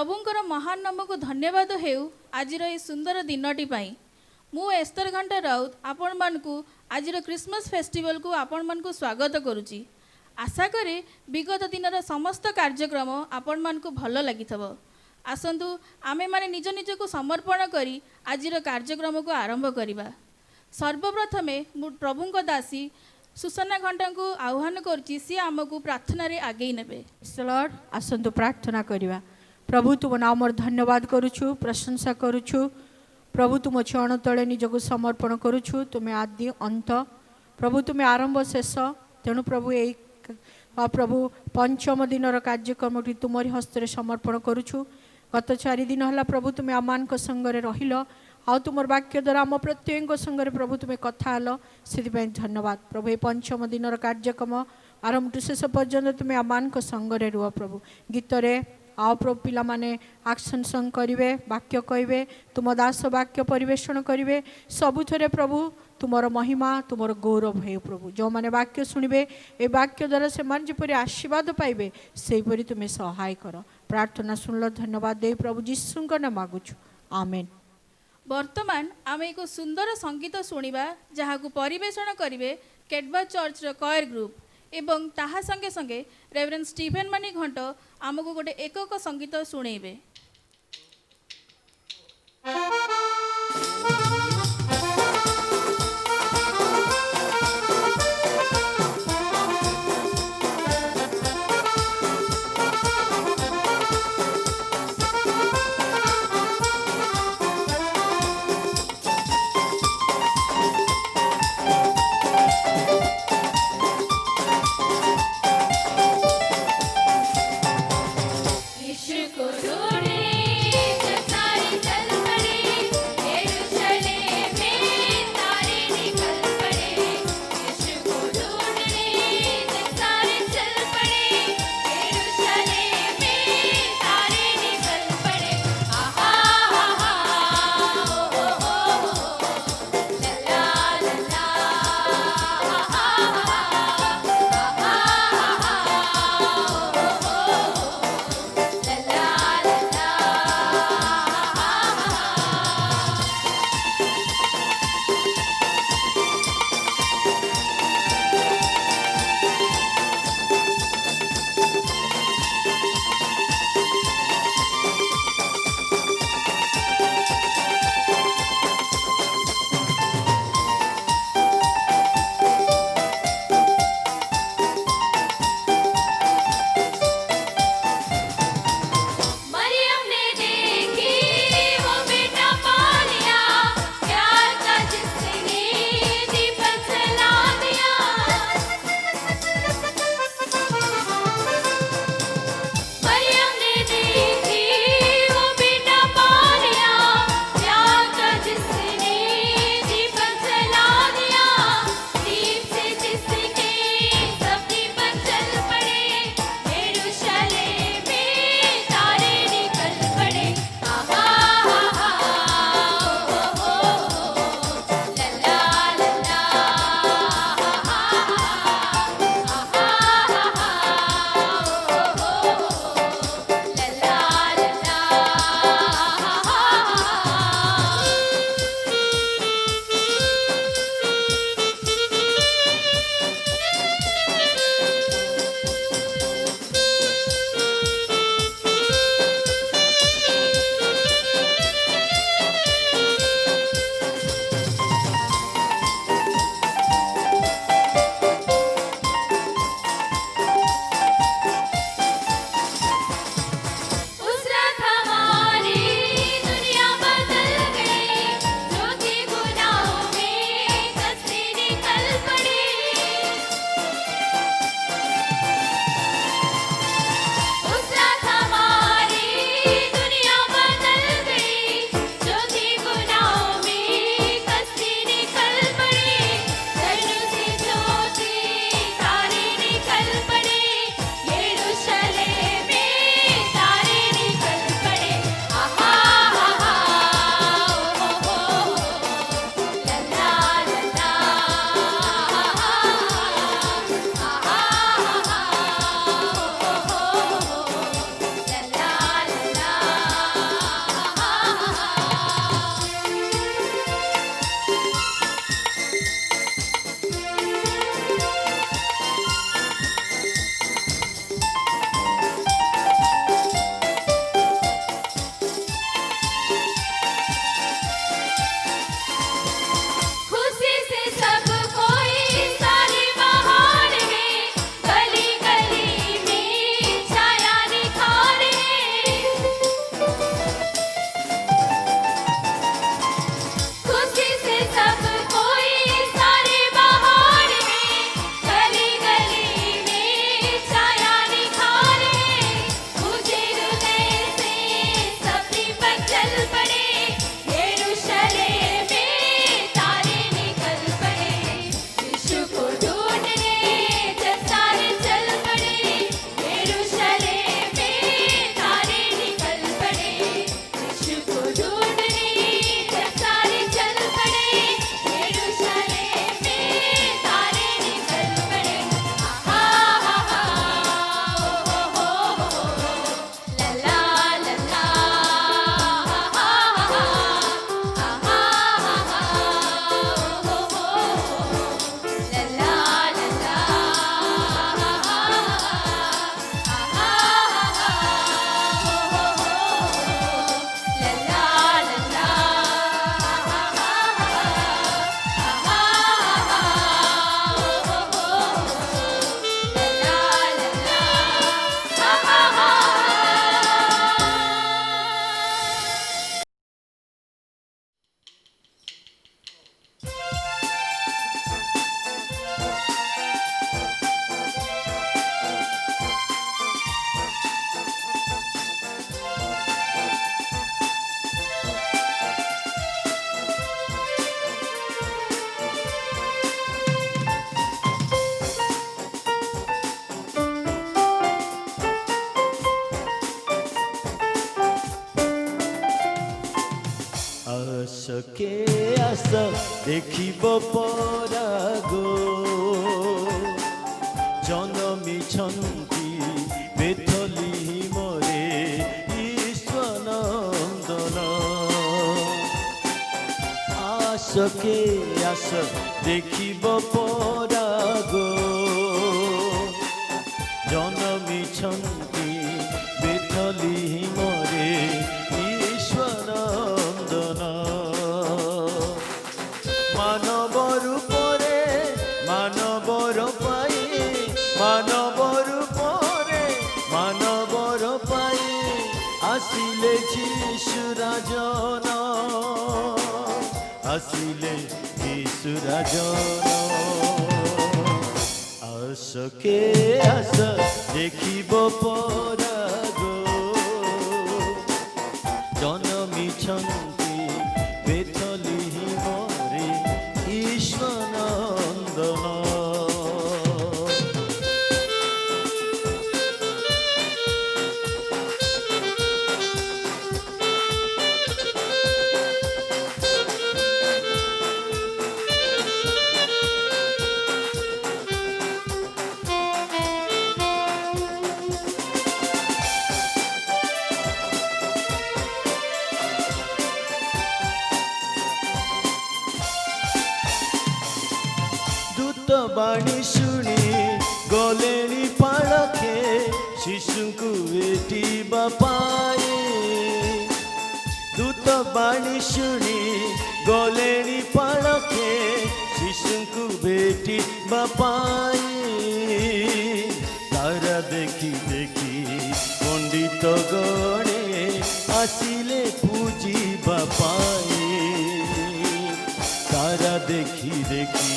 प्रभुंकर महान नाम को धन्यवाद हेउ आज सुंदर दिनटी पाई। मु एस्तर घंटा राउत आपण मानकु आज क्रिसमस फेस्टिवल को आपण मानकु स्वागत करुची। आशा करे विगत दिनर समस्त कार्यक्रम आपण मानकु भल लागिथबो। आसंतु आमे माने निज निज को समर्पण करी आजिर कार्यक्रम को आरंभ करिबा। सर्वप्रथमे मु प्रभुंक दासी सुसना घंटा को आह्वान करची सी आमको प्रार्थना रे आगे नेबे। लॉर्ड आसंतु प्रार्थना करिबा। प्रभु तुम नाम धन्यवाद करुछु, प्रशंसा करुछु। प्रभु तुम चरण तले निजको समर्पण करुछु। तुम्हें आदि अंत प्रभु तुम्हें आरंभ शेष। तेणु प्रभु यही प्रभु पंचम दिनर कार्यक्रम तुमरी हस्ते समर्पण करुछु। गत 4 दिन है प्रभु तुम्हें आमान संगे रहिल आ तुम वाक्य द्वारा आम प्रत्येक संगे प्रभु तुम्हें कथा हल से धन्यवाद। प्रभु ये पंचम दिनर कार्यक्रम आरंभ टू शेष पर्यंत तुम्हें आमान संगे रुह। प्रभु गीतरे आओ प्रभु पिला माने एक्शन सॉन्ग करिवे, वाक्य कहबे, तुम दास वाक्य परिवेषण करिवे। सबुथरे प्रभु तुमर महिमा तुमर गौरव हे प्रभु। जो माने वाक्य सुनिबे ए वाक्य द्वारा से मन जपरि आशीर्वाद पाइबे सेहीपरि तुम्हें सहाय कर। प्रार्थना सुनल धन्यवाद दे प्रभु जीशुଙ୍କ नाम मागुछु, आमेन। वर्तमान आम एक सुंदर संगीत शुणा जहाँ को परिवेषण करेंगे केडवा चर्च कयर ग्रुप एवं ताहा संगे संगे रेवरेंड स्टीफेन मानी घंट आमको गोटे एकक संगीत शुणेबे। को আশকে আশ দেখিব পরাগো জনমিছন্তি বেথলি মরে ঈশ্বনন্দন আশকে আশ দেখিব পরাগো জনমিছন্তি বেথলি মরে ঈশ্বনন্দন মানব রূপরে মানবর পাই মানবর পরে মানবর পাই আসিলে যিশু রাজন আসিলে যিশু রাজন আশকে আশ দেখিব পরাগো জনমিছন্তি বেথলি মরে ঈশ্বনন্দন বাণী শুনি গলেনি পাড়কে শিশুଙ୍କୁ ভেটিবা পাই দূত বাণী শুনি গলেনি পাড়কে শিশুଙ୍କୁ ভেটিবা পাই তারা দেখি দেখি পণ্ডিত গণে আসিলে পূজিবা পাই তারা দেখি দেখি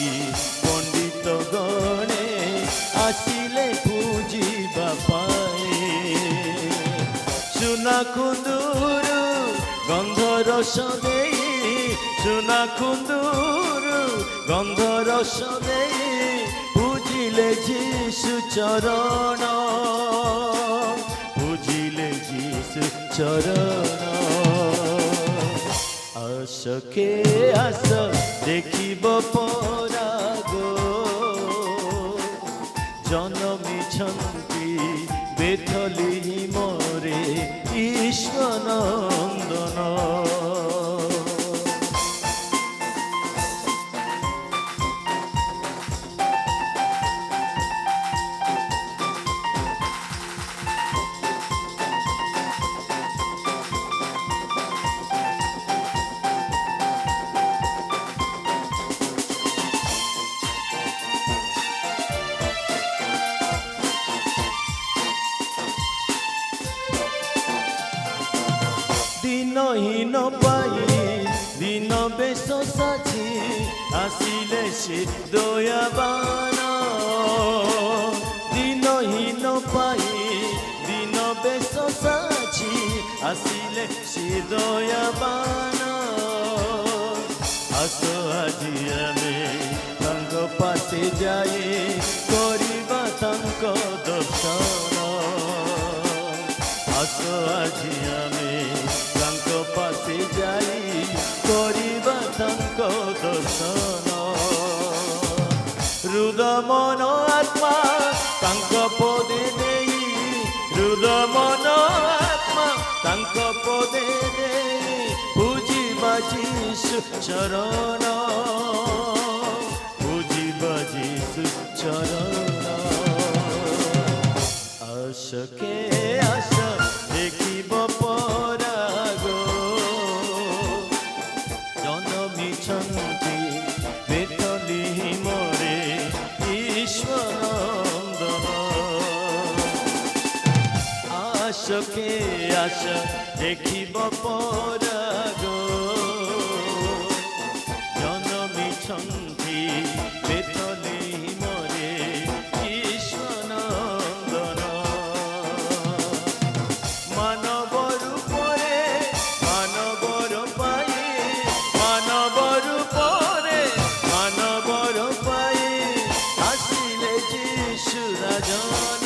পণ্ডিত গণে আসিলে পূজিবা পাই সোনা কুন্দুরু গন্ধ রস দেই সোনা কুন্দুরু গন্ধ রস দেই পূজিলে যিশু চরণ পূজিলে যিশু চরণ আশকে আশ দেখিব পরাগো জনমিছন্তি বেথলি মরে ঈশ্বনন্দন দিনহীন পাই দিন বেশ সাজি আসিলে সে দয়াবান দিনহীন পাই দিন বেশ সাজি আসিলে সে দয়াবান আস আজি আমি তাঙ্ক পাশে যাই করিবা তাঙ্ক দর্শন আস আজি আমি তাঙ্ক পাশে যাই করিবা তাঙ্ক দর্শন হৃদ মন আত্মা তাঙ্ক পদে দেই হৃদ মন আত্মা তাঙ্ক পদে দেই পূজিবা যিশু চরণ পূজিবা যিশু চরণ আশকে আশ দেখিব পরাগো জনমিছন্তি বেথলি মরে ঈশ্বনন্দন আশকে আশ দেখিব পরাগো জনমিছন্তি বেথলি মরে ঈশ্বনন্দন মানব রূপরে মানবর পাই মানবর পরে মানবর পাই আসিলে যিশু রাজন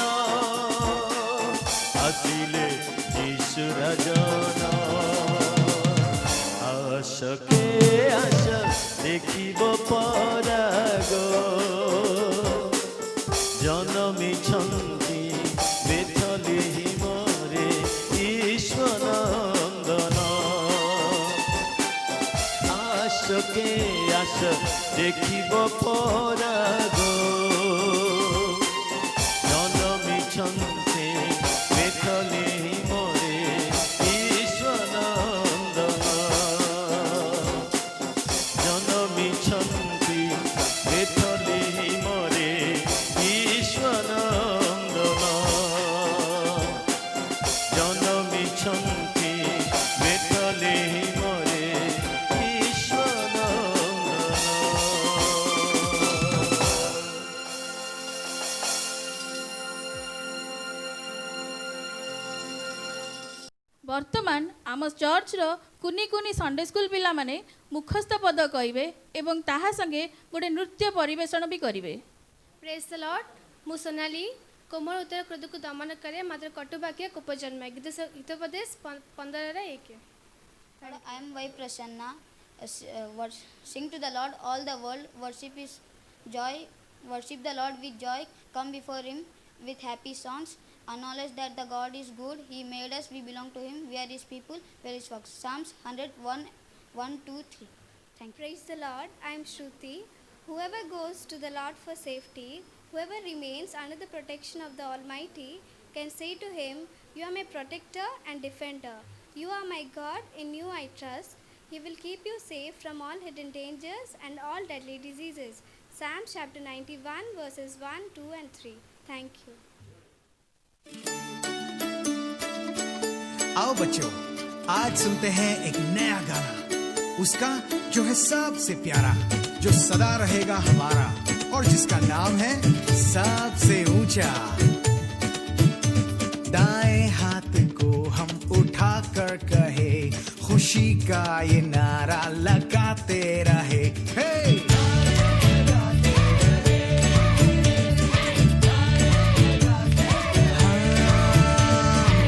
আসিলে যিশু রাজন দশকে আস দেখিব পরাগ জনমিছন্তি বেথলেহেমরে ঈশ্বরন্দন আশকে আস দেখিব পরাগ জনমিছন্তি বেথলেহেমরে ঈশ্বরন্দন জনমিছন্তি বেথলেহেমরে ঈশ্বরন্দন জনমিছন্তি বেথলেহেমরে ବର୍ତ୍ତମାନ ଆମ ଚର୍ଚ୍ଚର କୁନି କୁନି ସଣ୍ଡେ ସ୍କୁଲ ପିଲାମାନେ ମୁଖସ୍ଥ ପଦ କହିବେ ଏବଂ ତାହା ସଙ୍ଗେ ଗୋଟେ ନୃତ୍ୟ ପରିବେଷଣ ବି କରିବେ। Praise the Lord. मु सोनाली कोमल उत्तर क्रोध को दमन करे मात्र कटुवाक्य कुपजन्म Hitopadesha 15:1। Lord, I am Vai Prasanna. Sing to the Lord, all the world. Worship His joy. Worship the Lord with joy. Come before Him with happy songs. Acknowledge that the God is good. He made us. We belong to Him. We are His people. We are His flock. Psalms 101, 1, 2, 3. Thank you. Praise the Lord. I am Shruti. Whoever goes to the Lord for safety, whoever remains under the protection of the Almighty, can say to Him, You are my protector and defender. You are my God. In you I trust. He will keep you safe from all hidden dangers and all deadly diseases. Psalms chapter 91 verses 1, 2 and 3. Thank you. आओ बच्चों, आज सुनते हैं एक नया गाना, उसका जो है सबसे प्यारा, जो सदा रहेगा हमारा और जिसका नाम है सबसे ऊंचा। दाएं हाथ को हम उठाकर कहे, खुशी का ये नारा लगाते रहे। हे!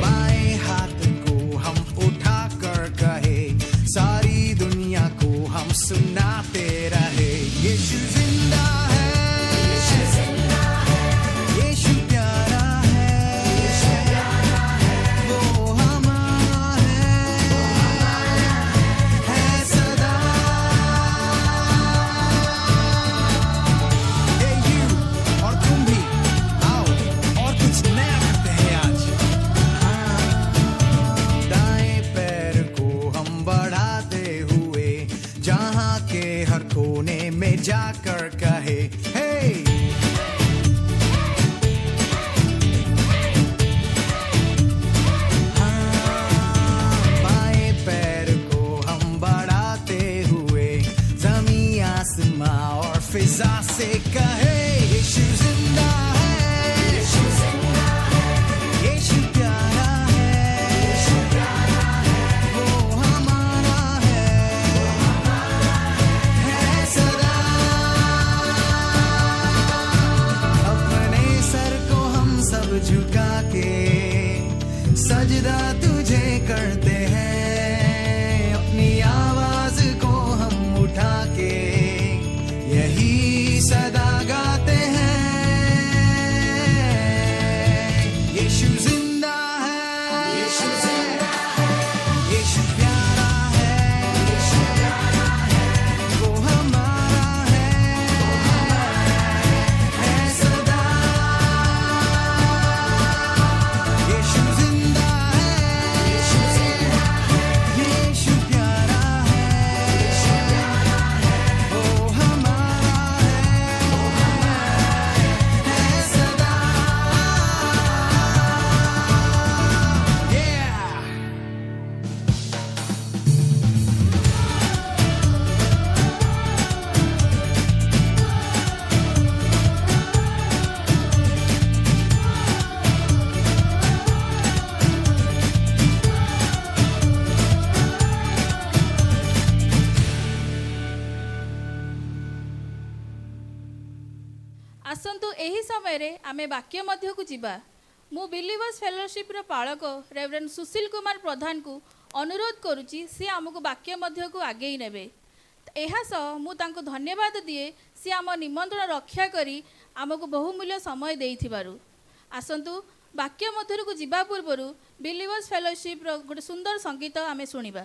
बाएं हाथ को हम उठाकर कहे, सारी दुनिया को हम सुनाते रहे। यीशु जिंदा है, यीशु प्यारा है, वो हमारा है सदा। Hey you, और तुम भी आओ और कुछ नया करते हैं आज। हाँ, दाएं पैर को हम बढ़ाते हुए जहां के हर कोने में जाकर कहे, हे! हाँ, बाएं पैर को हम बढ़ाते हुए जमीन आसमां और फिजा से कहे, यीशु जिंदा है, यीशु प्यारा है, वो हमारा है सदा। अपने सर को हम सब झुका के सजदा तुझे करते हैं, अपनी आवाज को हम उठा के यही सदा गाते हैं। यीशु जिंदा है, यीशु प्यारा है, वो हमारा है सदा। यीशु जिंदा है, यीशु प्यारा है, वो हमारा है सदा। Yeah! ଆସନ୍ତୁ ଏହି ସମୟରେ ଆମେ ବାକ୍ୟ ମଧ୍ୟକୁ ଯିବା। ମୁଁ ବିଲିଭର୍ସ ଫେଲୋସିପ୍ର ପାଳକ ରେଭରେଣ୍ଡ ସୁଶୀଲ କୁମାର ପ୍ରଧାନଙ୍କୁ अनुरोध करुच्ची सी आमको वाक्य मध्य को आगे नेबे ଏହା ସହ ମୁଁ ତାଙ୍କୁ ଧନ୍ୟବାଦ ଦିଏ ସେ ଆମ ନିମନ୍ତ୍ରଣ ରକ୍ଷା କରି ଆମକୁ ବହୁମୂଲ୍ୟ ସମୟ ଦେଇଥିବାରୁ। ଆସନ୍ତୁ ବାକ୍ୟ ମଧ୍ୟକୁ ଯିବା ପୂର୍ବରୁ ବିଲିଭର୍ସ ଫେଲୋସିପ୍ର ଗୋଟେ ସୁନ୍ଦର ସଙ୍ଗୀତ ଆମେ ଶୁଣିବା।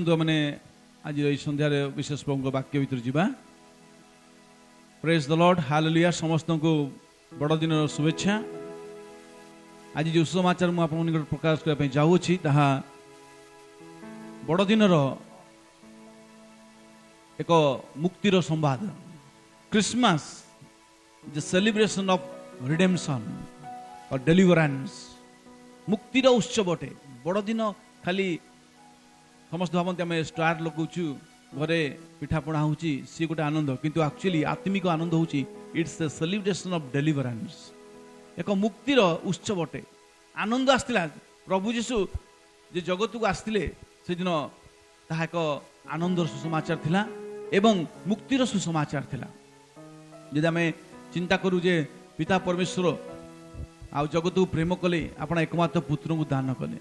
आसतु मैंने आज सन्धार विशेष प्रभु वाक्य भीतर जीवा। Praise the Lord, hallelujah. समस्त को बड़ दिन शुभेच्छा। आज जो सुसमाचार मुझे आपन निकट प्रकाश करने जाऊँगी ताहा बड़ दिन एक मुक्तिर संवाद। Christmas the celebration of redemption और डेलिवरेंस, मुक्तिर उत्सव अटे। बड़ दिन खाली समस्त भावती आम स्टार लगुचु घरे पिठापणा होची सी गोटे आनंद, किंतु एक्चुअली आत्मिक आनंद होची it's the celebration of deliverance, एक मुक्तिर उत्सव अटे। आनंद आसला प्रभु जीशु जे जगत को आसते से दिन ताहा एक आनंदर सुसमाचार थिला एवं मुक्तिर सुसमाचार थिला। यदि आम चिंता करूँ जे पिता परमेश्वर आ जगत को प्रेम कले, अपना एकमात्र पुत्र को दान कले।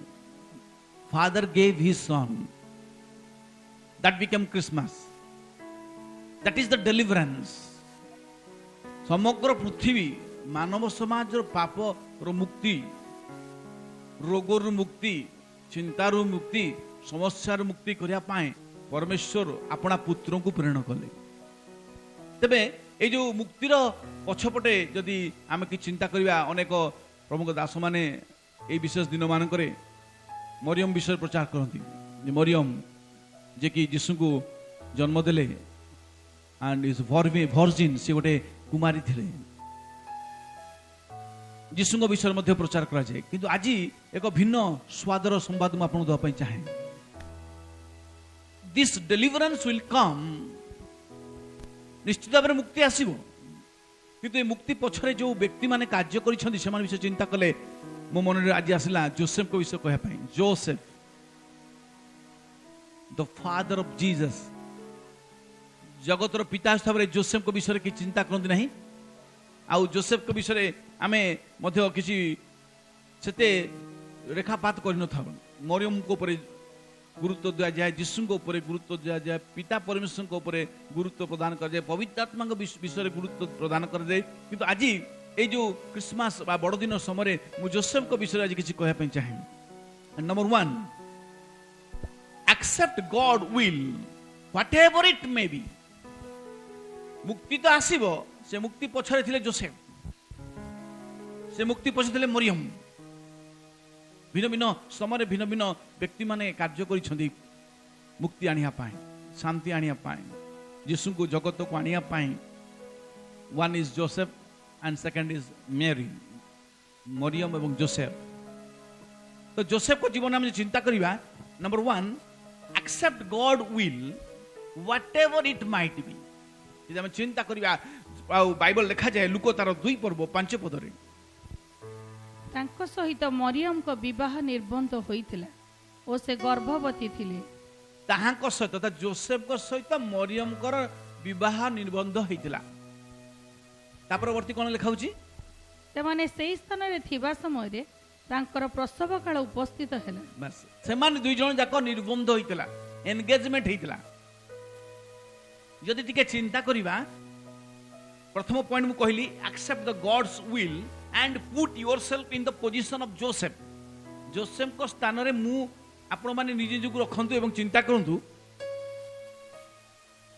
Father gave his son, that became Christmas, that is the deliverance। समग्र पृथ्वी मानव समाज पाप रो मुक्ति, रोगर मुक्ति, चिंतार मुक्ति, समस्यार मुक्ति करिया पाए परमेश्वर अपना पुत्र को प्रेरण कले। तेबे ये जो मुक्तिर पछपटे जदि आम कि चिंता करिया, अनेक प्रमुख दास माने ये विशेष दिन मानकरे मरियम विषय प्रचार करती। मरियम जे कि यीशु को जन्म देले एंड इज वर्जिन, से गोटे कुमारी थिले। यीशु विषय मध्य प्रचार करा जाए, किंतु आज एक भिन्न स्वादर संवाद मैं आपको देवाई चाहे। दिस डेलिवरेंस विल कम, निश्चित भाव में मुक्ति आसीबो, किंतु ये मुक्ति पछरे जो व्यक्ति माने कार्य करिसेंती से विषय चिंता कले मो मन में आज आसला जोसेफ को विषय कहवाई। Joseph the father of Jesus, जगतर पिता हिसाब से जोसेफ को विषय की चिंता करती नहीं। आउ जोसेफ को विषय आमे मध्य किसी सेते रेखापात कर न था। मरियम को ऊपर गुरुत्व दिया जाए, यीशु को ऊपर गुरुत्व दिया जाए, पिता परमेश्वर को ऊपर गुरुत्व प्रदान कर जाए, पवित्र आत्मा के विषय गुरुत्व प्रदान कर जाए। किंतु आज ये जो क्रिसमस बा बड़ दिन समय मुझे जोसेफ को विषय आज किसी कहवाई चाहे। Number 1, accept God will whatever it may be. मुक्ति तो आसीबो, से मुक्ति पछरे थिले जोसेफ, से मुक्ति पछरे थिले मरियम। भिन्न भिन्न समय भिन्न भिन्न व्यक्ति माने कार्य करिसेंती मुक्ति आनिया पाए, शांति आनिया पाए, यीशु को जगत को आनिया पाए। One is Joseph and second is मेरी, मरियम एवं जोसेफ। तो जोसेफ को जीवन में चिंता करिबा, number 1, accept God will whatever it might be. यदि हम चिंता करिबा, बाइबल लिखा जाए लुक तार 2 पर्व 5 पदरे, तांको सहित मरियम को विवाह निर्बंध होइतिला ओ से गर्भवती थिले। ताहांको सहित तथा जोसेफ को सहित मरियम कर विवाह निर्बंध होइतिला। तापरवर्ती कोन लिखा होची, तेमाने सेही स्थान रे थिबा समय रे तांकर प्रसव काल उपस्थित हैला। बस से मान 2 जन जाक निर्बंध होइतिला, एंगेजमेंट होइतिला। यदि टिके चिंता करिबा, प्रथम पॉइंट मु कहली accept the God's will and put yourself in the position of Joseph. Joseph को स्थान रे मु आपण माने निजे जुग रखंतु एवं चिंता करंतु,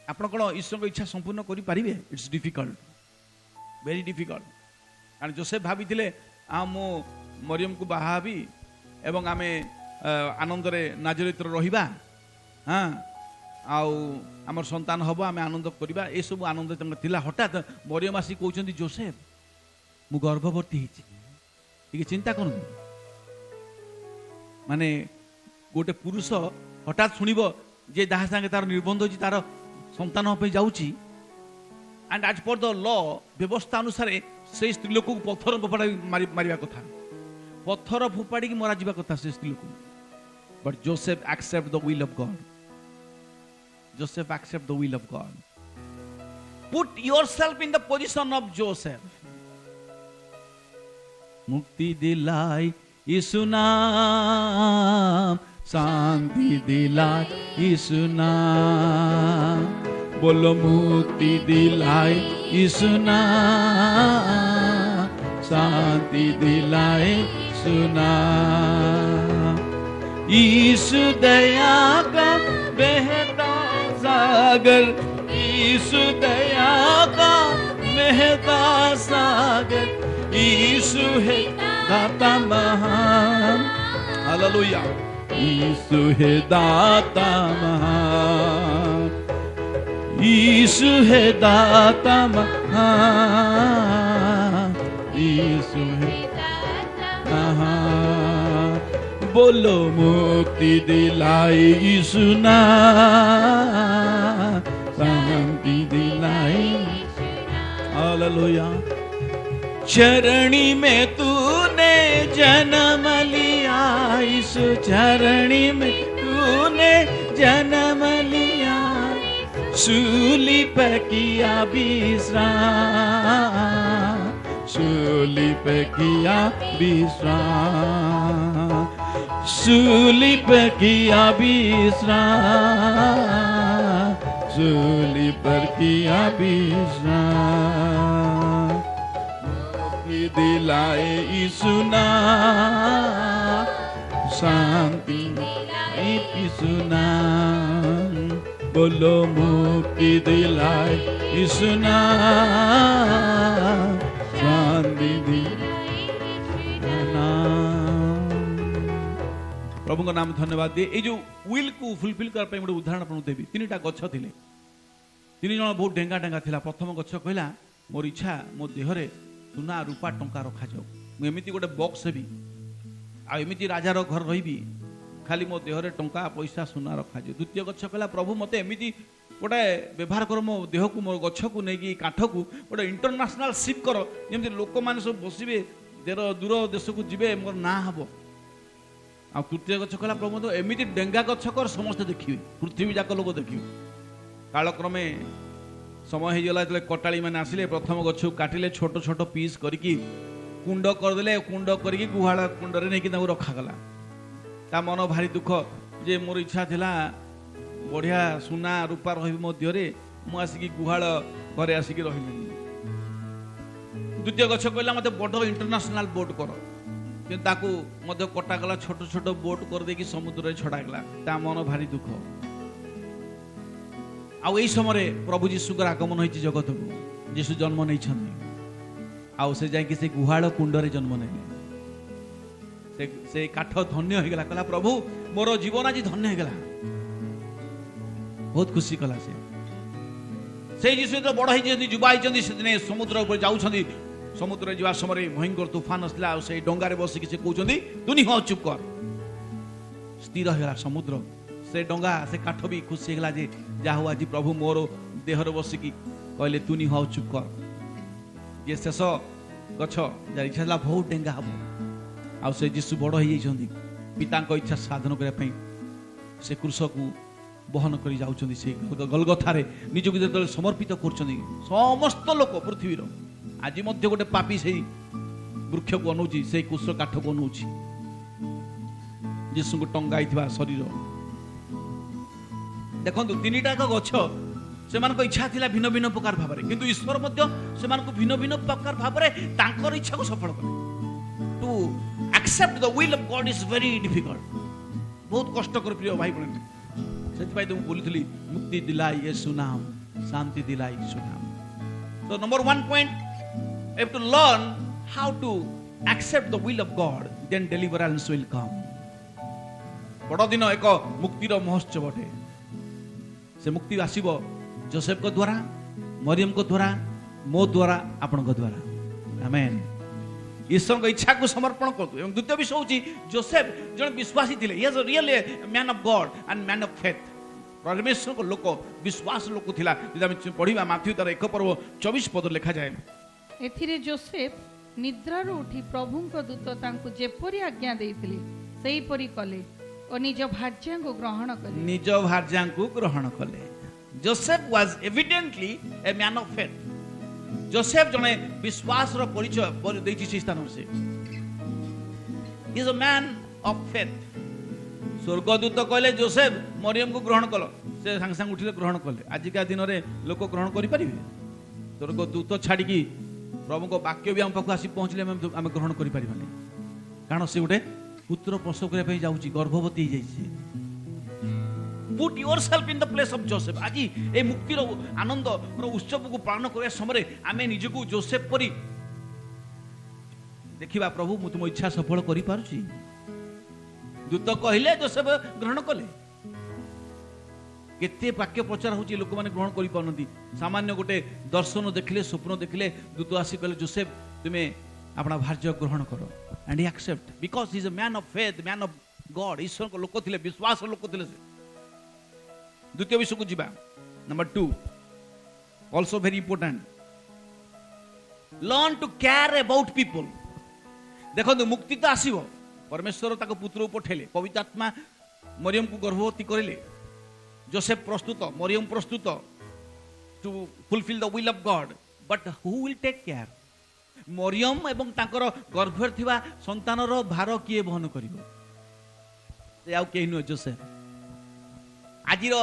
आपण कोन ईश्वर को इच्छा संपूर्ण करि परिबे। It's difficult, very difficult. कारण जोसेफ भाबिथिले मु मरियम को बाहाबी एवं आमे आनंद रे नाजरेत रहिबा, हाँ आउ आमर संतान हबो, आमे आनंद करिबा, ए सब आनंद थिला। हठात मरियम आसी कहउछंती जोसेफ मु गर्भवती हिची। टिके चिंता करनु, माने गोटे पुरुष हठात सुनिबो जे दाहा संगे तार निर्बंध होची, तार संतान पे जाउची, and as per the law व्यवस्था अनुसार से स्त्री लोक को पत्थर फोपाड़ी मारिबा कथा, पत्थर फोपाड़ी की मरा जीवा कथा से स्त्री लोक। But Joseph accept the will of God. Joseph accept the will of God. Put yourself in the position of Joseph. मुक्ति दिलाई यीशु नाम, शांति दिलाई यीशु नाम, बोलो मुक्ति दिलाई यीशु नाम, शांति दिलाई यीशु नाम। यीशु दया का बहता सागर, यीशु दया का बहता सागर, यीशु है दाता महान। हालेलुया। यीशु है दाता महान, यीशु है दाता महान, यीशु है महान। बोलो मुक्ति दिलाई यीशु ना, शांति दिलाई। हालेलुया। चरणी में तूने जन्म लिया यीशु, चरणी में तूने जन्म लिया, सूली पर किया विश्राम, सूली पर किया विश्राम, सूली पर किया विश्राम, सूली पर किया विश्राम। दिलाए यीशु ना, शांति यीशु ना। बोलो मुक्ति दिलाए यीशु ना, शांति दिलाए। प्रभु का नाम धन्यवाद दिए। ये जो विल को फुलफिल कर पे गोटे उदाहरण आपको देवी। तीनटा गछ थिले, तीन जन बहुत डेंगा डेंगा थिला। प्रथम गछ कहला मोर इच्छा मो देहरे सुना रूपा टंका रखा जाऊ, मुझे गोटे बक्स हेबी, आमती राजार घर रही, खाली मो देहरे टंका पैसा सुना रखा जाऊ। द्वितीय गछ कहला प्रभु मते एमती गोटे व्यवहार कर, मो देह को मो गछ को नहीं काठ को गोटे इंटरनेशनल शिप कर, जमी लोक मैंने सब बसवे दूर देश को जी मोर ना हम। आ तृतीय गछ कहला प्रभु तो एमती डेंगा गछ कर, समस्ते देखिए, पृथ्वी जाक लोक देखिए। कालक्रमे समय होगा जो कटाड़ी मैंने आसिले, प्रथम गछ काटिले, छोट छोट पीस करके कुंड करदे, कुंड करके गुहाल कुंडरे नहीं रखागला। ता मन भारी दुख जे मोर इच्छा थिला बढ़िया सुना रूपा रही मो देहरे, मुझे गुहाल घरे आसिक रही। द्वितीय गछ कहला मत बड़ इंटरनेशनल बोट कर, कि कटागला, छोट छोट बोट कर दे समुद्र छड़ागला। ता मन भारी दुख। आउ यही समय प्रभु जीशुकर आगमन होती जगत को, जीशु जन्म नहीं, आउ से जाकि से गुहाल कुंडरे जन्म नहीं। से काठ धन्य हो गला, कहला प्रभु मोर जीवन आज धन्य हो गला, बहुत खुशी कला। से जीशु तो बड़ होती जुबा होती से दिन समुद्र ऊपर जाऊँगी, समुद्र जा समय भयंकर तूफान आसला, से डंगारे बसिक से कहते तुनी हाँ चुप कर, स्थिर होगा समुद्र। से डंगा से काठ भी खुशी होगा जे जा हो आज प्रभु मोर देहर बसिकी कहले तुनी हाँ चुप कर। ये शेष गछ जार इच्छा था बहुत डेंगा हम, आउ से जीशु बड़ हो जाती, पिता इच्छा साधन करने से क्रूस को बहन कर जाऊँच, से गलगथारे निजक जो समर्पित कर समस्त लोक पृथ्वी आज गोटे पापी से वृक्ष को अनौची, से क्रूस काठ को अनौची, जीशु को टंगाई शरीर। देखो तीनटा गछ से इच्छा थिला भिन्न भिन्न प्रकार भाव में, किंतु ईश्वर भिन्न भिन्न प्रकार भाव में तांकर इच्छा को सफल करे। To accept the will of God is very difficult, बहुत कष्टकर प्रिय भाई बहन। से तो बोली मुक्ति दिलाई यीशु नाम, शांति दिलाई यीशु नाम। तो number 1 point, you have to learn how to accept the will of God, then deliverance will come। बड़ दिन एक मुक्तिर महोत्सव अटे, से मुक्ति आसीबो जोसेफ को द्वारा, मरियम को द्वारा, मो द्वारा, आपण को द्वारा। आमेन। ईश्वर को इच्छा को समर्पण करतु। एवं द्वितीय विषय होची जोसेफ जन विश्वासी थिले, he was really a man of God and man of faith। परमेश्वर को लोक विश्वास लोक थिला। जदि हम पढिबा माथ्यू तार 1:24 पद लिखा जाए, एथिरे जोसेफ निद्रारू उठी प्रभुଙ୍କ दूत तांकु जेपरि आज्ञा देइथिले सेही परि कले और निज भार्या को ग्रहण कले। निज भार्या को ग्रहण कले। Joseph was evidently a man of faith. Joseph जने विश्वास रो परिचय दैछि से स्थान से। ही is a man of faith. स्वर्गदूत कहले जोसेफ मरियम को ग्रहण कल, से संग संग उठिले ग्रहण कले। आजिका दिन रे लोक ग्रहण करि परिबे? स्वर्गदूत छाड़ी की प्रभु को वाक्य भी हम पाखु आसी पहुंचले आम ग्रहण करि परिबानी, कारण से गोटे पुत्र प्रसव करने जाऊँगी, गर्भवती put yourself in the place of Joseph आज ए मुक्तिर आनंद उत्सव को पालन करने समय आमे निजको जोसेफ परी देखिबा प्रभु मु तुम इच्छा सफल करि पारुची दूत कहले जोसेफ ग्रहण कले केते वाक्य प्रचार होची लोक माने ग्रहण करि पारनती सामान्य गोटे दर्शन देखिले स्वप्न देखिले दूत आसी कहले जोसेफ तुमे अपना भार्य ग्रहण करो and he accept because he is a man of faith man of God ईश्वर को लोक थिले विश्वास लोक थिले से द्वितीय विषय को जीवा number 2 also very important learn to care about people देखो मुक्ति तो आसीबो परमेश्वर ताको पुत्र पठेले पवित्र आत्मा मरियम को गर्भवती करिले जोसेफ प्रस्तुत मरियम प्रस्तुत to fulfil the will of God but who will take care मरियम एवं तांकर गर्भर थिबा संतानर भार किए वहन करिवो से आउ केहि नुह जोसेफ आजिर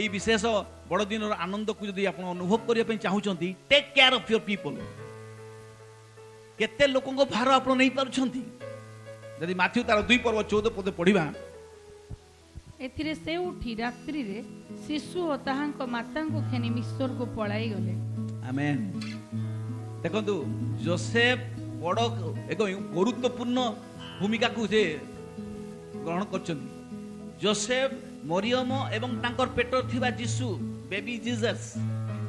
एई विशेष बड़ दिन आनंद को यदि आप अनुभव करने चाहूँगी take care of your people केते लोकों को भार आप नहीं पारुछंती यदि माथ्यू तार 2 पर्व 14 पद पढ़िबा एथिरे से उठी रात्रि रे शिशु और ताहांक मातांको खेनी मिस्र को पळाई गले आमेन देखंतु जोसेफ बड़ एक गुरुत्वपूर्ण भूमिका को जे ग्रहण करछन जोसेफ मरियम एवं तांकर पेटर थिबा जीसु बेबी जीसस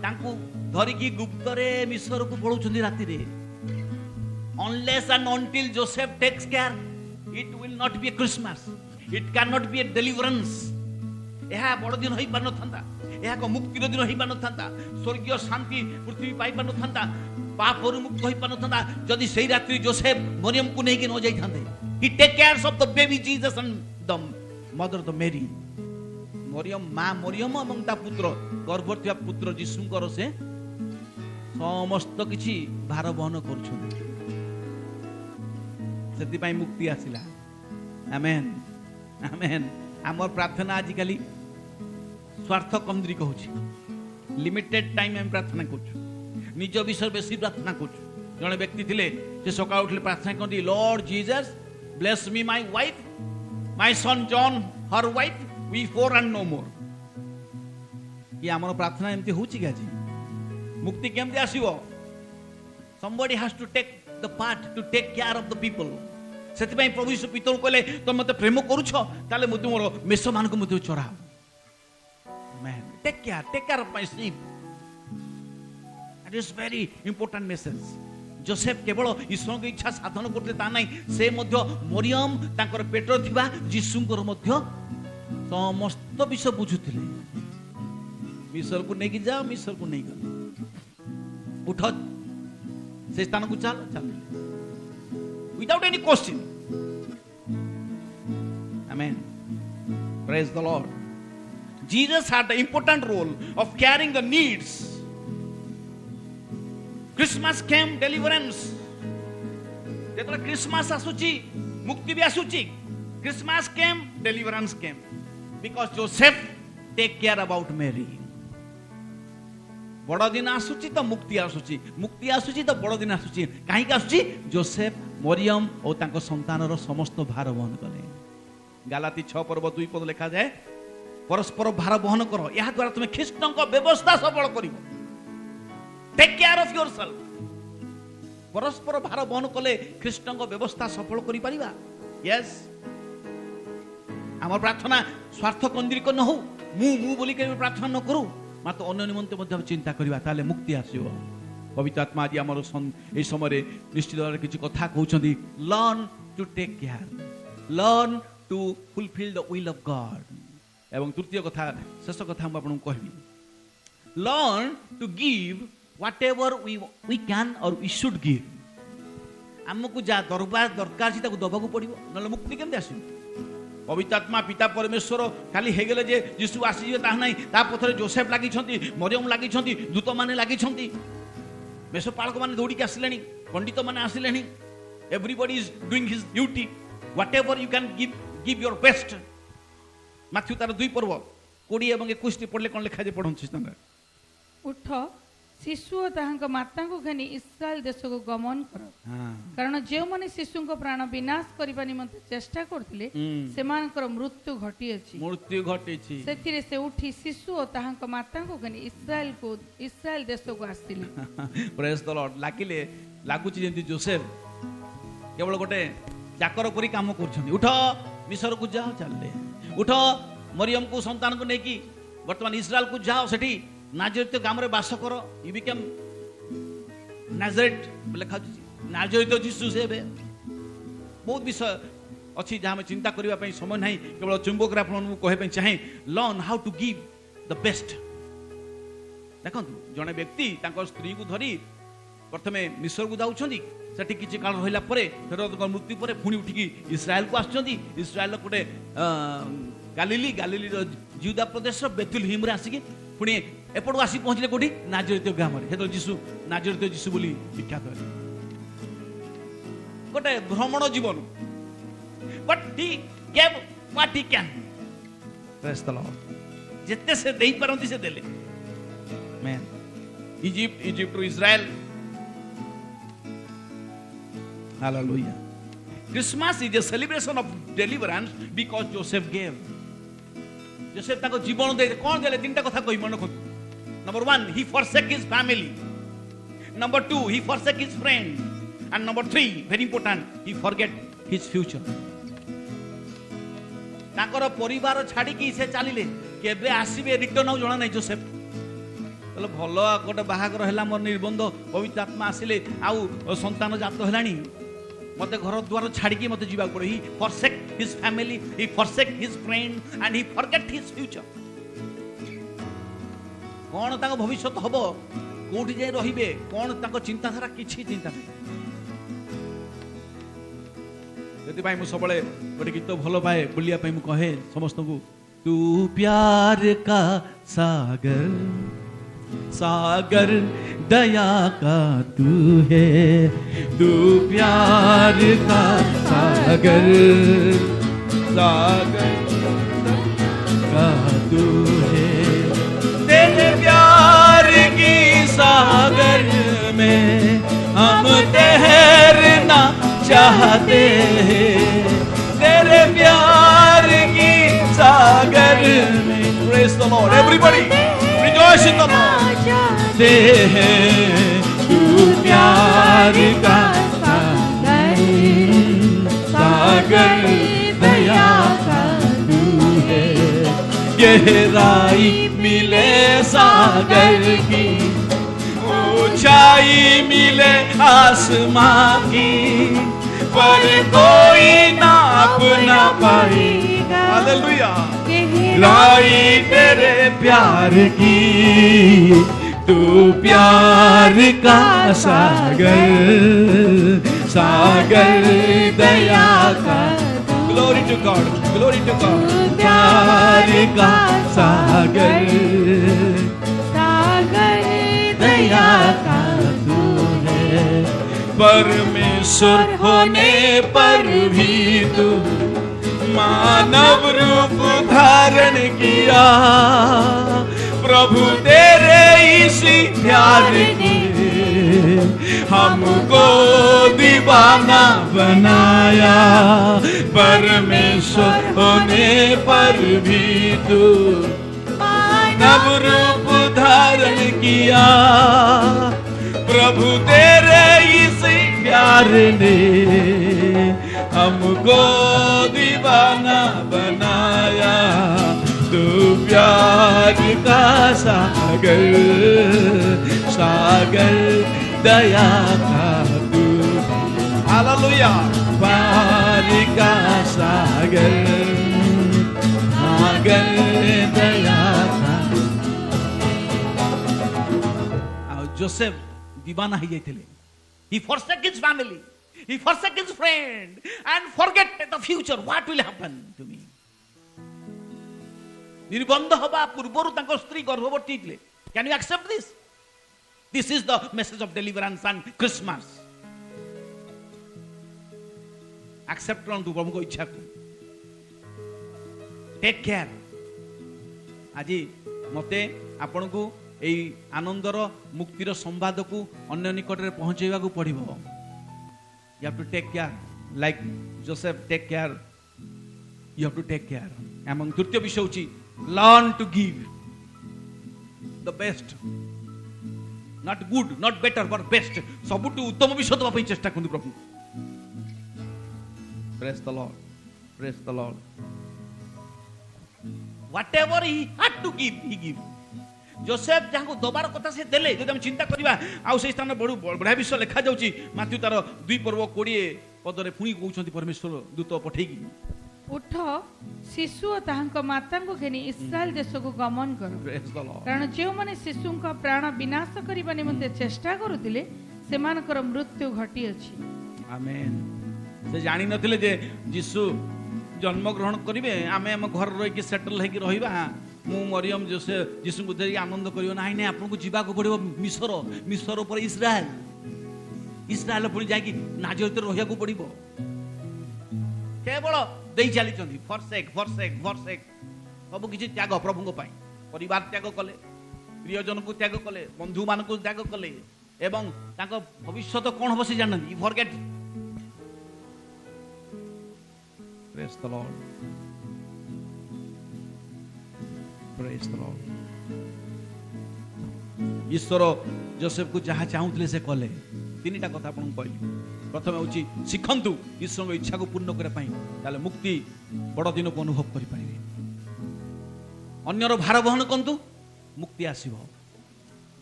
तांको धरिकी गुप्त रे मिस्र को पळौछंती राति रे unless and until Joseph takes care it will not be a Christmas it cannot be a deliverance यह बड़ दिन होई पान थांता यह को मुक्तिर दिन होई पान थांता स्वर्गीय शांति पृथ्वी पाई पान थांता पाप और मुक्त होई पान थांता जदि सेही रात्रि जोसेफ मरियम को नहीं कि न जाई थांते he take cares of the baby Jesus and the mother the Mary Maryam मां मरियम एवं ता पुत्र गर्भवती पुत्र जीशुंकर से समस्त किछि भार बहन करूछन सेति मुक्ति आसिला आमेन आमेन आमर प्रार्थना आजिकली स्वार्थ केन्द्रिक होछि लिमिटेड टाइम हम प्रार्थना करछु निज विषय बेसी प्रार्थना करछु जने व्यक्ति थिले से सकाळ उठले प्रार्थना करती Lord Jesus bless me my wife my son John her wife we four and no more कि आमर प्रार्थना एमती होछि कि आजी मुक्ति केमती आसीबो somebody has to take the part to take care of the people सेति पई प्रभु यीशु पितर कहले तुम मते प्रेम करूछ ताले मते मोर मेष मान को मते चोरा man take care of my sheep that is very important message Joseph केवल ईश्वर की इच्छा साधन करते ता नहीं से मध्य मरियम तांकर पेटर थिबा जीशुंकर मध्य समस्त विषय बुझुथिले मिस्र को नहीं जाओ मिस्र को नहीं गले उठ से स्थान को चल चल without any question amen praise the Lord Jesus had the important role of carrying the needs Christmas came deliverance जेतले Christmas आसुची मुक्ति भी आसुची Christmas came deliverance came because Joseph take care about Mary बड़ दिन आसुची तो मुक्ति आसुची तो बड़ दिन आसुची कहीं आसुची जोसेफ मरियम और तांको संतानर समस्त भार वहन कले गालाती 6 पर्व 2 पद लिखा जाए परस्पर भार वहन करो या द्वारा तुम ख्रीष्टन को व्यवस्था सबल करिवो टेक केयर ऑफ योरसेल्फ परस्पर भार वहन कले ख्रीष्टन को व्यवस्था सफल करि परिबा यस हमर प्रार्थना स्वार्थ केन्द्रिक न हो मु बोली के प्रार्थना न करू मात्र अन्य निमंते मध्य चिंता करिबा ताले मुक्ति आसीबो पवित्र आत्मा आज आमर ए समय निश्चित भाव किछि कथा कहउछंदी learn to take care learn to fulfil the will of God एवं तृतीय कथा शेष कथा हम आपन कहबी learn to give whatever we can और वी शुड गिव हमकु जा दरकार छी ताकू दबाकू पड़िबो नले मुक्ति केमते आसीबो पवित्र आत्मा पिता परमेश्वर खाली हे गेले जे यीशु आसी जे ताह नाही ता पथरे जोसेफ लागि छंती मरियम लागि छंती दूत माने लागि छंती मेषपालक माने दौड़ी के आसिलेनी पंडित माने आसिलेनी everybody is doing his duty whatever you can give your best Matthew तार 2 पर्व 20 एवं 21 पढ़ले कोन लिखा जे पढन छी तंगा उठ शिशु और ताहांक माता को घनी इस्राएल देश को गमन कर कारण जो माने शिशु को प्राण विनाश करबा निमंते चेष्टा करथिले सेमानकर मृत्यु घटी अछि मृत्यु घटिछि सेथिरे से उठी शिशु और ताहांक माता को घनी इस्राएल देश को आसिले प्रेज द लॉर्ड लाकिले लागुछि जेंति जोसेफ केवल गोटे जाकर करी काम करछन्ती उठ मिस्र को जाओ चलले उठ मरियम को संतान को नेकी वर्तमान इस्राएल को जाओ सेठी नाजरित गाम रे बास कर यू बिकम नाजरेट लिखा नाजरित जीसु से बहुत विषय अच्छी जहाँ चिंता करने समय ना केवल चुंबक कहवाई चाहे learn how to give the best देखो जड़े व्यक्ति स्त्री को धरी प्रथमे मिस्र को जाऊँगी सेठी किसी काल रहा मृत्यु पर पुणी उठिकी इस्राएल को आसराएल गोटे गालिली जिहुदा प्रदेश बेतुलहिम आसिकी पुणी एपटू आसी पहुँचले कौटी नाजरित ग्राम जीशु नाजरित जीशु बोली विख्यात गोटे भ्रमण जीवन but he gave what he can praise the Lord जिते से देई परंती से देले man Egypt to Israel hallelujah Christmas is a celebration of deliverance because Joseph gave Joseph ताको जीवन दे कौन देले तीनटा कथा कहि मन रखो number 1 he forsake his family number 2 he forsake his friend and number 3 very important he forget his future ताकर परिवार छाडी की से चालिले केबे आसीबे रिटर्न आउ जणा नै जोसेफ बोले भलो गोटे बाहागर हैला मोर निर्बंध पवित्र आत्मा आसिले आउ संतान जात हेलानी मते घर द्वार छाड़ी की मते जीवा पड़े ही forsake his family he forsake his friend and he forget his future कौन ताको भविष्य हबो कोठी जाय रहिबे कौन ताको चिंताधारा किछि चिंता नै जति भाई मु सबले गोटे गीत भलो पाए बोलिया पई मु कहे समस्त को तू प्यार का सागर सागर दया का तू है तू प्यार का सागर सागर का तू है तेरे प्यार की सागर में हम तैरना चाहते हैं तेरे प्यार की सागर में praise the Lord everybody rejoice in the Lord दे है तू प्यार का सागर सागर दया का तू है गहराई मिले सागर की ऊंचाई मिले आसमां की पर कोई नाप ना पाएगा हालेलुया गहराई तेरे प्यार की तू प्यार का सागर सागर दया का ग्लोरी टू गॉड प्यार का सागर सागर दया का तू है परमेश्वर होने पर भी तू मानव रूप धारण किया प्रभु तेरे इसी प्यार ने हमको दीवाना बनाया परमेश्वर होने पर भी तू मानव रूप धारण किया प्रभु तेरे इसी प्यार ने हमको दीवाना बनाया तू प्यार का सागर सागर दया का तू हालेलुया प्यार का सागर सागर दया का जोसेफ दीवाना ही जाइथिले he forsake his family he forsake his friend and forget the future what will happen to me निर्बंध हवा पूर्वर स्त्री गर्भवती थे can you accept this this is the message of deliverance and Christmas accept करंतु प्रभु को इच्छा को टेक केयर आज मते आपण को এই আনন্দর মুক্তির সম্বাদকু অন্য নিকটরে পৌঁছাইবাকু পড়িব। You have to take care, like Joseph take care. You have to take care. এবং তৃতীয় বিষয় হচ্ছে learn to give the best, not good, not better, but best. ସବୁଠୁ ଉତ୍ତମ ବିଷୟ ଦେବା ପାଇଁ ଚେଷ୍ଟା କରନ୍ତୁ ପ୍ରଭୁ। Praise the Lord, praise the Lord. Whatever he had to give, he gave. Joseph जहाँ दबार कथा से देले जदि हम चिंता करिबा आउ से स्थान बड़ बड़ा विषय लिखा जाउची माथ्यू तार 2 पर्व 20 पदरे पुणी कहउछंती परमेश्वर दूत पठेगी उठ शिशु और ताहांक मातांको घेनी इस्राएल देश को गमन कर, Praise the Lord. कारण जो माने शिशुंक प्राण विनाश करिबा निमंते चेष्टा करुतिले सेमानकर मृत्यु घटी अछि। आमेन। से जानि नथिले जे यीशु जन्म ग्रहण करिवे आमे हम घर रहि के सेटल हे कि रहिबा मु मरियम जोसे यीशु को देरी आनंद करियो नाही नै आपन को जीवा को पड़िबो मिस्र, मिस्र पर इस्राएल, इस्राएल पुणी जाकी नाजरेत रहिया को पड़िबो। केवल देई चली चंदी फॉरसेक फॉरसेक फॉरसेक सब किछि त्याग प्रभु को पाई परिवार त्याग कले, प्रियजन को त्याग कले, बंधु मान को त्याग कले एवं ताको भविष्य तो कोन होबो से जानन you forget. Praise the Lord. Praise the Lord. Ishwar Joseph को जहाँ चाहूले से कले तीनटा कथा आपन कहली। प्रथम होची शिखंतु ईश्वर इच्छा को पूर्ण करे पाई ताले मुक्ति बड़ दिन को अनुभव करि पारिबे। अन्यर भार बहन कंतु मुक्ति आसीबो।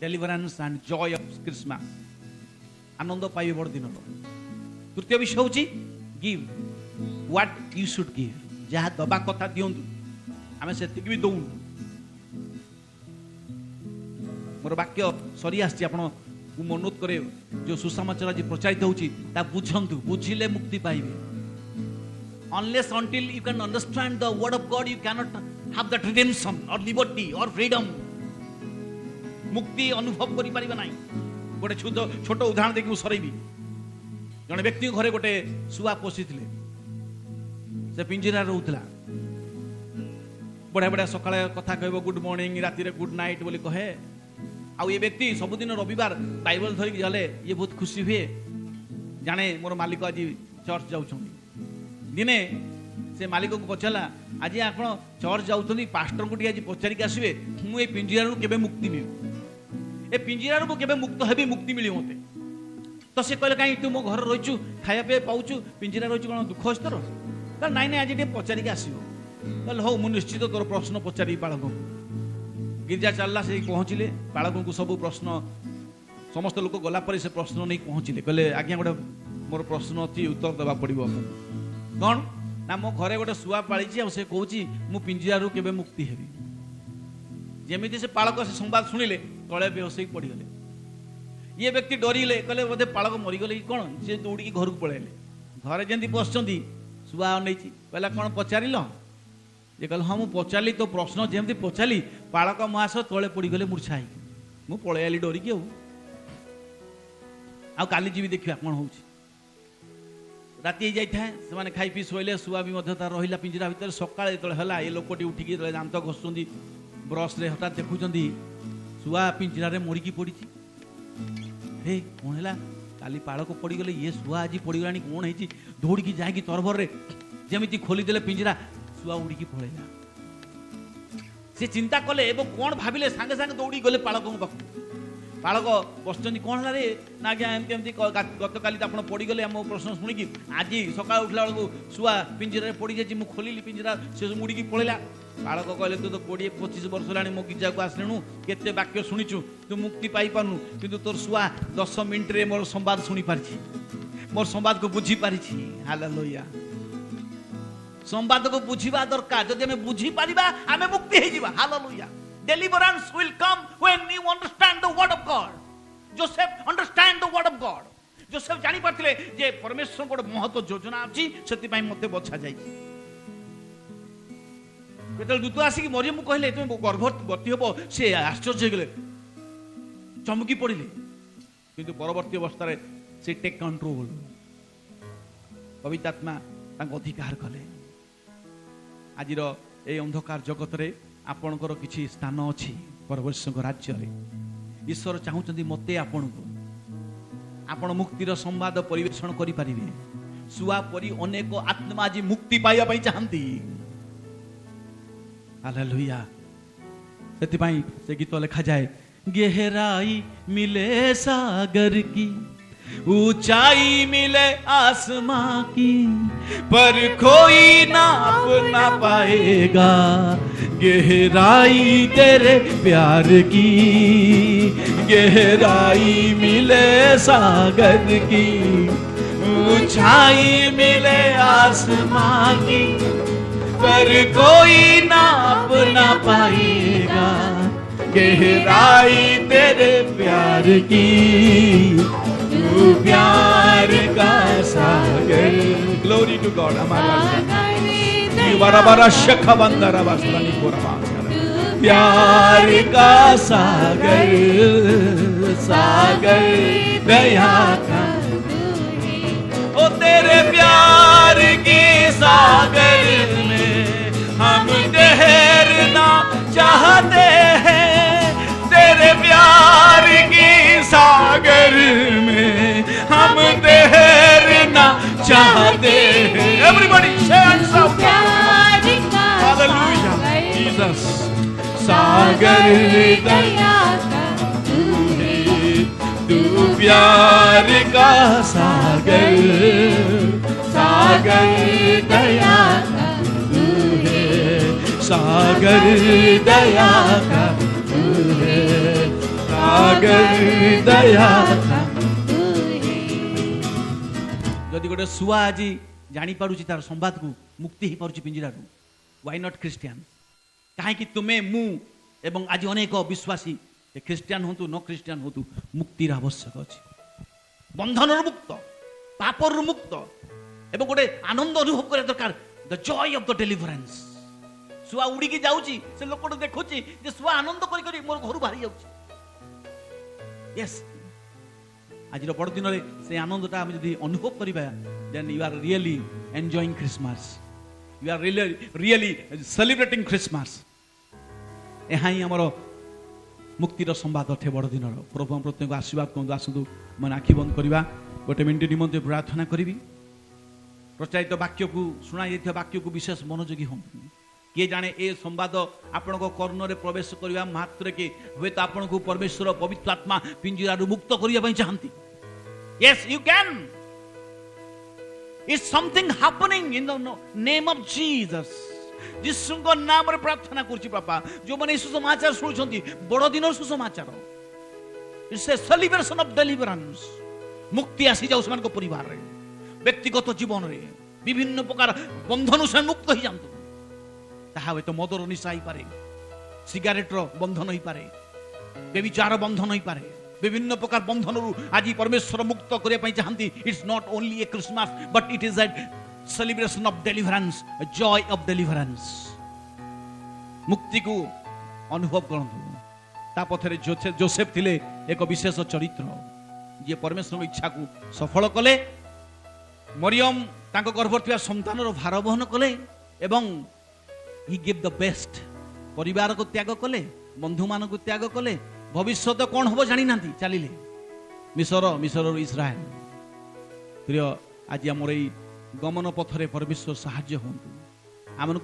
Deliverance and joy of Christmas आनंद पाइबे बड़ दिन। तृतीय विषय होची give what you should give. जहाँ दबा कथा दियंतु आमे सेतिक भी दउनु। मोर वाक्य सरी आछि आपण मनोत करे जो सुसमाचार आज प्रचारित होची ता बुझंतु बुझिले मुक्ति पाइबे। Unless until you can understand the word of God you cannot have that redemption or liberty or freedom. मुक्ति अनुभव करि परिबा नाही। गोटे छोट उदाहरण देखि मु सरैबी। जने व्यक्ति घरे गोटे सुआ पोसिथिले से पिंजरा रहउतला बड़ा बड़ा सकाळे कथा कहबो गुड मॉर्निंग राति रे गुड नाइट बोली कहे। आउ ये व्यक्ति सबुदिन रविवार बाइबल धरिक जाले ये बहुत खुशी हुए जाने मोर मालिक आज चर्च जाउछन। दिने से मालिक को पचला आज आप चर्च जाउछन पास्टर को आज पचारिक आसबे मु ए पिंजरा केबे मुक्ति मिल ए पिंजरा को केबे मुक्त हेबी मुक्ति मिली मते। तो से कहले काई तू मो घर रहिचु खाया पे पाउचु पिंजरा रहिचु कोन दुख अछि तोर त नाइ नाइ आज ते पचारिक आसीबो कहले हो मु निश्चित तोर प्रश्न पचारि पाळक गिरजा चलला से पहुँचले बालक को सब प्रश्न समस्त लोक गला पर से प्रश्न नहीं पहुँचले कहले आज्ञा गोटे मोर प्रश्न अच्छी उत्तर देवा पड़ो कौन ना मो घरे गोटे शुआ पाली से कहूँ मु पिंजरा केबे मुक्ति हेबी। जमी से पालक से संवाद शुणिले तले बेहोश पड़गले। ये व्यक्ति डरिले कहले बोधे पालक मरीगले कौन सी दौड़ी घर को पलैले। घरे जमी बसुँच शुआ नहीं कहला कौन पचार ये कहल हाँ मुझे पचारि तो प्रश्न जमी पचारि पालक महाशय तले पड़गले मूर्छा मु पलैली डरिकी आली जी देखा कौन हो राति जाए से खाई पी शोले शुआ भी रहा पिंजरा भितर सका है ये लोकटी उठिकी दांत घषुँच ब्रश रे हठात देखुं शुआ पिंजरा मरिकी पड़ी हे कौन है काली पालक पड़गले ये शुआ आज पड़गला कौन है दौड़ी जाकि तरभर में जमी खोलीदे पिंजरा शुआ उड़ी पलैला। से चिंता कले एवं कौन भाविले सांगे सांगे दौड़ी गले पालक पाख पालक बसुँच कौन है रे ना आज्ञा एमती गत काली आप पड़गले आम प्रश्न शुणिकी आज सका उठला बेलू शुआ पिंजरा पड़ जाए मुझे खोलिली पिंजरा से मुड़ी पलैला। पालक कहले तू तो 20-25 वर्ष है मो गिजा को आसलु केते वाक्य शुणीचु तू मुक्ति पाई पारनु किंतु तोर शुआ 10 मिनिट रे मोर संवाद शुणी पारिछि मोर संवाद को बुझी पारिछि। हालेलुया। संवाद को बुझीबा दरकार जदि हमें बुझी पारिबा हमें मुक्ति हो जावा। Hallelujah. Deliverance will come when you understand the word of God. Joseph understand the word of God. Joseph जानी पारथिले जे परमेश्वर को महत्व योजना अछि सेति पई मते बछा जाई। केतल दूत आसी मरियम को कहले तुम गर्भवती होबो से आश्चर्य गेले चमकी पड़िले किंतु परवर्ती अवस्था रे से टेक कंट्रोल पवित्र आत्मा तांको अधिकार कले। आजिर ए अंधकार जगत रे आपणकर किछि स्थान अछि परमेश्वर राज्य रे ईश्वर चाहूचंदी मते आपनको आपण मुक्तिर संवाद परिवेषण करि परिबे सुआ परी अनेक आत्मा आज मुक्ति पाइबा पई चाहंती हालेलुया सेति पई से गीत लिखा जाए गहराई मिले सागर की ऊंचाई मिले आसमां की पर कोई नाप ना पाएगा गहराई तेरे प्यार की गहराई मिले सागर की ऊंचाई मिले आसमां की पर कोई नाप ना पाएगा गहराई तेरे प्यार की तू प्यार का सागर ग्लोरी टू गॉड हमारा बारा बारा शखा बंदरा बसरानी कोरबा प्यार का सागर सागर दया का ओ तेरे प्यार की सागर में हम तैरना चाहते हैं तेरे प्यार की सागर में हम तैरना चाहते हैं everybody share out hallelujah Jesus सागर दया का तू प्यार का सागर सागर दया का तू है सागर दया का तू है सागर दया का तू है जदि गोटे सुआ आज जानी पारुची तार संवाद को मुक्ति ही पारुची पिंजरारू व्हाई नॉट क्रिश्चियन कहीं तुम्हें मु एवं आज अनेक विश्वासी ख्रीस्टियान हूँ न ख्रीस्टियान हूँ मुक्तिर आवश्यक अच्छे बंधन मुक्त पापर मुक्त एवं गोटे आनंद अनुभव करा दरकार the joy of the deliverance सुआ उड़ी जाऊँगी से लोक देखुची जे सुआ आनंद करी मोर घर बाहरी जाऊँगी यस आज बड़ दिन में से आनंदटा आम जब अनुभव करवा then you are really enjoying Christmas you are really celebrating Christmas यहाँ ही आमर मुक्तिर संवाद अठे बड़ दिन प्रभु प्रत्येक आशीर्वाद कहूँ आसतु मैं आखि बंद करवा गोटे मिनिट निमंते प्रार्थना करी प्रचारित वाक्य को शुणा जाइए वाक्य को विशेष मनोयोगी हूँ किए जाने ए संवाद आपण कर्ण में प्रवेश करने मात्र के हे तो आपण को परमेश्वर पवित्र आत्मा पिंजरारू मुक्त करने चाहती yes you can it's something happening in the name of Jesus यीशु को नाम रे प्रार्थना करछि पापा जो माने सुसमाचार सुनुछंती बड़ दिन सुसमाचार it's a celebration of deliverance मुक्ति आसी जाउ समान को परिवार रे व्यक्तिगत जीवन रे विभिन्न प्रकार बंधन से मुक्त हो जांतु ताहा तो मदर निशा ही पारे सिगारेटर बंधन ही पारे बेविचार बंधन ही पारे विभिन्न प्रकार बंधन आज परमेश्वर मुक्त करने चाहती it's not only A Christmas but it is a celebration of deliverance Joy of deliverance मुक्ति को अनुभव करंतु पथरे जोसेफ थिले एक विशेष चरित्र जे परमेश्वर इच्छा को सफल कले मरियम तांको गर्भ थिया संतानर भार वहन कले एवं ही गिव द बेस्ट परिवार को त्याग कले बंधु मान को त्याग कले भविष्य तो कौन हम जानी ना चलिए मिसर इस्राएल प्रिय आज आम गमन पथरे परमेश्वर साहाय्य हूँ आम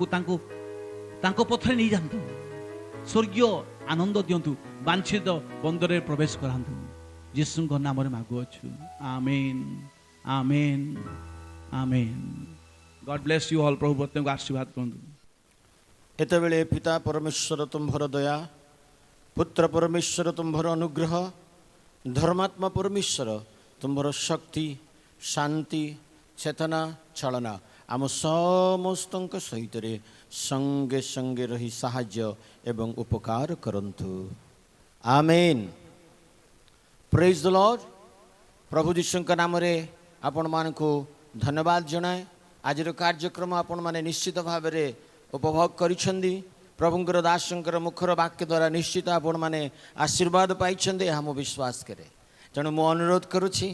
को पथरे नहीं जातु स्वर्गीय आनंद दिंतु वांछित बंदर प्रवेश करातु यीशु नाम मागुअछु आमेन आमेन आमेन गॉड ब्लेस यू ऑल प्रभु प्रत्येक आशीर्वाद करंतु एत बेले पिता परमेश्वर तुम्भर दया पुत्र परमेश्वर तुम्भर अनुग्रह धर्मात्मा परमेश्वर तुम्भर शक्ति शांति चेतना छलना आम समस्त सहित संगे संगे रही साहाय्य एवं उपकार करंतु आमेन प्रेज द लॉर्ड प्रभु यीशु नाम रे आपण मान को धन्यवाद जनाए आज कार्यक्रम आपण माने निश्चित भाव में उपभोग करिछंदी प्रभुंकर दासंकर मुखर वाक्य द्वारा निश्चित आपण माने आशीर्वाद पाइछंदी हम विश्वास करे तेणु मु अनुरोध करुछि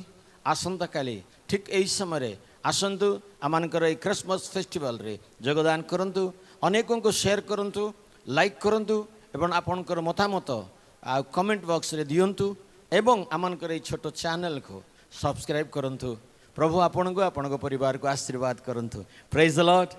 आसंता काली ठीक एही समय आसंतु आमानकर ए क्रिसमस फेस्टिवल रे योगदान करंतु अनेकों को शेयर करंतु लाइक करंतु ଏବଂ ଆପଣଙ୍କର ମତାମତ ଆଉ କମେଣ୍ଟ ବକ୍ସରେ ଦିଅନ୍ତୁ ଏବଂ ଆମମାନଙ୍କର ଏଇ ଛୋଟ ଚ୍ୟାନେଲକୁ ସବସ୍କ୍ରାଇବ୍ କରନ୍ତୁ। ପ୍ରଭୁ ଆପଣଙ୍କୁ ଆପଣଙ୍କ ପରିବାରକୁ ଆଶୀର୍ବାଦ କରନ୍ତୁ। ପ୍ରେଜ୍ ଦ ଲର୍ଡ।